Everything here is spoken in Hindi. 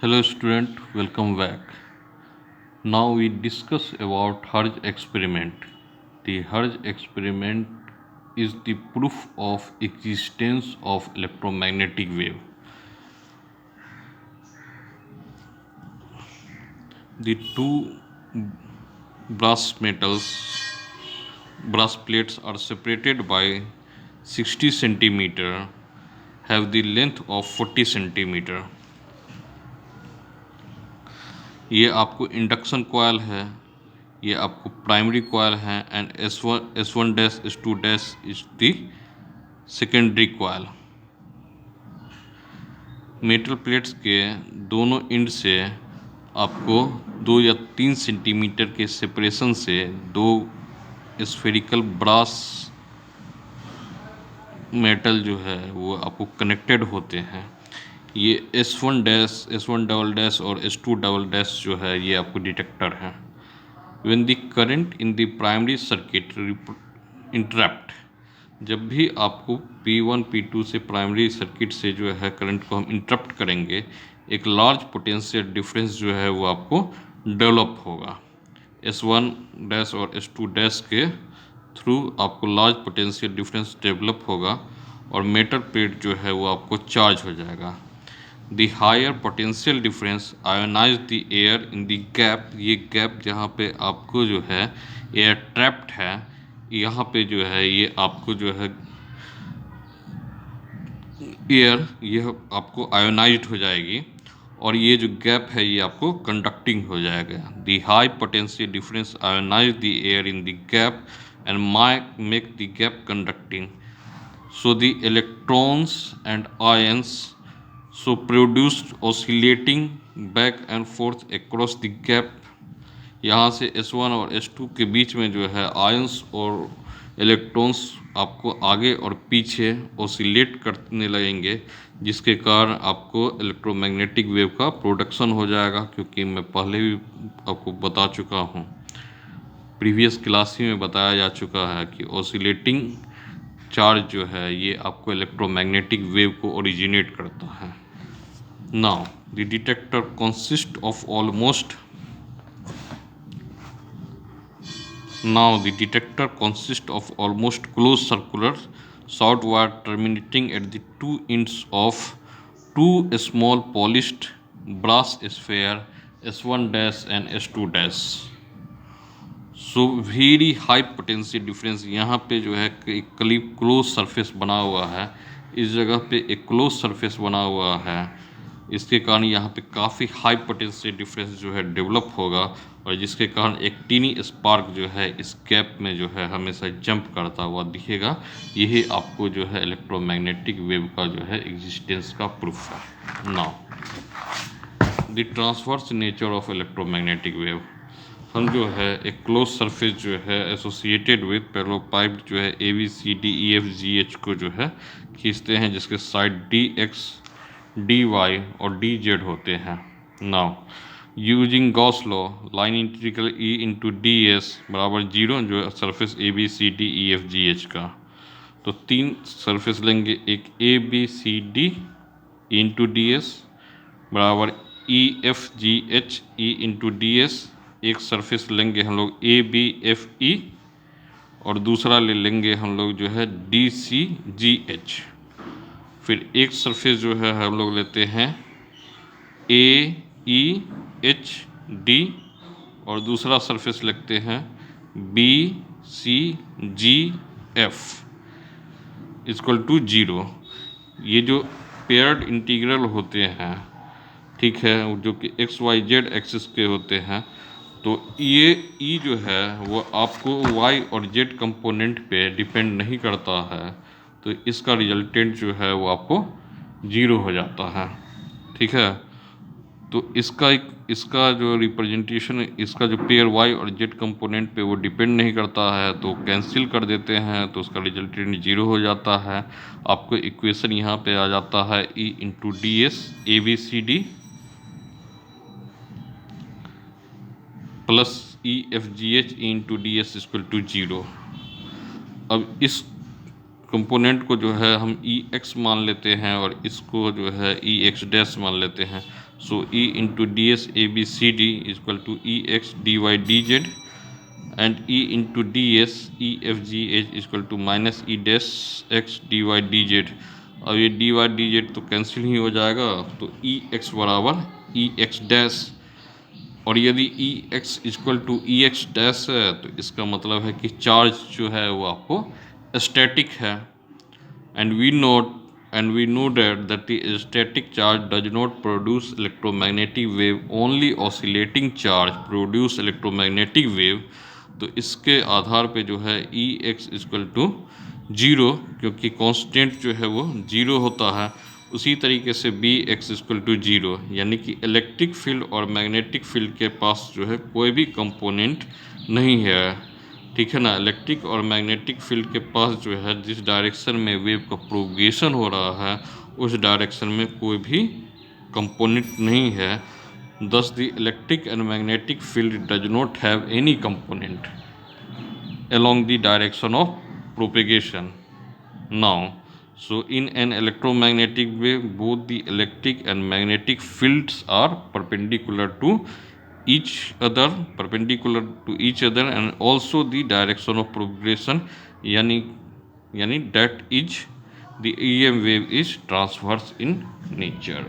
Hello student, welcome back. Now we discuss about Hertz experiment. The Hertz experiment is the proof of existence of electromagnetic wave. The two brass brass plates are separated by 60 centimeter, have the length of 40 centimeter. ये आपको इंडक्शन कॉयल है, ये आपको प्राइमरी कॉयल है and S1 dash S2 dash is the secondary coil. Metal plates के दोनों एंड से आपको 2 या 3 सेंटीमीटर के सेपरेशन से दो स्फेरिकल ब्रास मेटल जो है वो आपको कनेक्टेड होते हैं। ये S1 dash S1 double dash और S2 डबल डैश जो है ये आपको डिटेक्टर है। When the current in the primary circuit interrupt, जब भी आपको P1 P2 से प्राइमरी सर्किट से जो है करंट को हम इंटरप्ट करेंगे, एक लार्ज पोटेंशियल डिफरेंस जो है वो आपको डेवलप होगा। S1 डैश और S2 डैश के थ्रू आपको लार्ज पोटेंशियल डिफरेंस डेवलप होगा और मेटल प्लेट जो है वो आपको चार्ज हो जाएगा। The higher potential difference ionise the air in the gap. ये गैप जहाँ पे आपको जो है एयर ट्रैप्ड है, यहाँ पे जो है ये आपको जो है एयर यह आपको आयोनाइज्ड हो जाएगी और ये जो गैप है ये आपको कंडक्टिंग हो जाएगा। The high potential difference ionise the air in the gap and make the gap conducting, so the electrons and ions so produced oscillating back and forth across the gap। यहाँ से S1 और S2 के बीच में जो है आयंस और इलेक्ट्रॉन्स आपको आगे और पीछे ओसिलेट करने लगेंगे, जिसके कारण आपको इलेक्ट्रोमैग्नेटिक वेव का प्रोडक्शन हो जाएगा। क्योंकि मैं पहले भी आपको बता चुका हूँ, प्रीवियस क्लास ही में बताया जा चुका है कि ओसिलेटिंग चार्ज जो है ये आपको इलेक्ट्रोमैग्नेटिक वेव को ओरिजिनेट करता है। Now the detector consist of almost close circular short wire terminating at the two ends of two small polished brass sphere S1 dash and S2 dash। So very high potential difference. यहाँ पे जो है एक क्लोज सरफेस बना हुआ है, इस जगह पे एक क्लोज सरफेस बना हुआ है, इसके कारण यहाँ पे काफ़ी हाई पोटेंशियल डिफरेंस जो है डेवलप होगा और जिसके कारण एक टीनी स्पार्क जो है इस गैप में जो है हमेशा जंप करता हुआ दिखेगा। यही आपको जो है इलेक्ट्रोमैग्नेटिक वेव का जो है एग्जिस्टेंस का प्रूफ है। Now the transverse nature of electromagnetic wave. हम जो है एक क्लोज सरफेस जो है एसोसिएटेड विथ पैरेलल पाइप जो है ABCDEFGH को जो है खींचते हैं, जिसके साइड DX DY और DZ होते हैं। Now using Gauss law, line integral E into DS बराबर 0 जो है सरफेस ABCDEFGH का। तो तीन सरफेस लेंगे, एक ABCD इंटू DS बराबर EFGH E इंटू DS, एक सरफेस लेंगे हम लोग ABFE और दूसरा ले लेंगे हम लोग जो है DCGH। फिर एक सरफेस जो है हम लोग लेते हैं AEHD और दूसरा सरफेस लिखते हैं BCGF इक्वल टू 0। ये जो पेयर्ड इंटीग्रल होते हैं, ठीक है, जो कि XYZ एक्सिस के होते हैं, तो ये E जो है वो आपको Y और Z कंपोनेंट पे डिपेंड नहीं करता है, तो इसका रिजल्टेंट जो है वो आपको 0 हो जाता है। ठीक है, तो इसका जो रिप्रेजेंटेशन, इसका जो पेयर Y और Z कंपोनेंट पे वो डिपेंड नहीं करता है, तो कैंसिल कर देते हैं, तो उसका रिजल्टेंट 0 हो जाता है। आपको इक्वेशन यहाँ पे आ जाता है E into DS ABCD plus EFGH into DS equal to 0। अब इस कंपोनेंट को जो है हम EX मान लेते हैं और इसको जो है EX डैश मान लेते हैं। So E into ds ABCD is equal to Ex dy dz, and E into ds EFGH is equal to minus E dash X D Y D Z. अब ये डी वाई डी जेड तो कैंसिल ही हो जाएगा, तो ई एक्स बराबर ई एक्स डैश। और यदि e x equal to e x dash है तो इसका मतलब है कि चार्ज जो है वो आपको स्टैटिक है। and we note and we know that the static charge does not produce electromagnetic wave, only oscillating charge produce electromagnetic wave। तो इसके आधार पे जो है E x equal to zero, क्योंकि कांस्टेंट जो है वो जीरो होता है, उसी तरीके से B X equal to zero, यानी कि इलेक्ट्रिक फील्ड और मैग्नेटिक फील्ड के पास जो है कोई भी कंपोनेंट नहीं है। ठीक है ना, इलेक्ट्रिक और मैग्नेटिक फील्ड के पास जो है जिस डायरेक्शन में वेव का प्रोपगेशन हो रहा है उस डायरेक्शन में कोई भी कंपोनेंट नहीं है। thus the electric and magnetic field does not have any component along the direction of propagation now। so in an electromagnetic wave both the electric and magnetic fields are perpendicular to each other and also the direction of propagation, yani that is the EM wave is transverse in nature।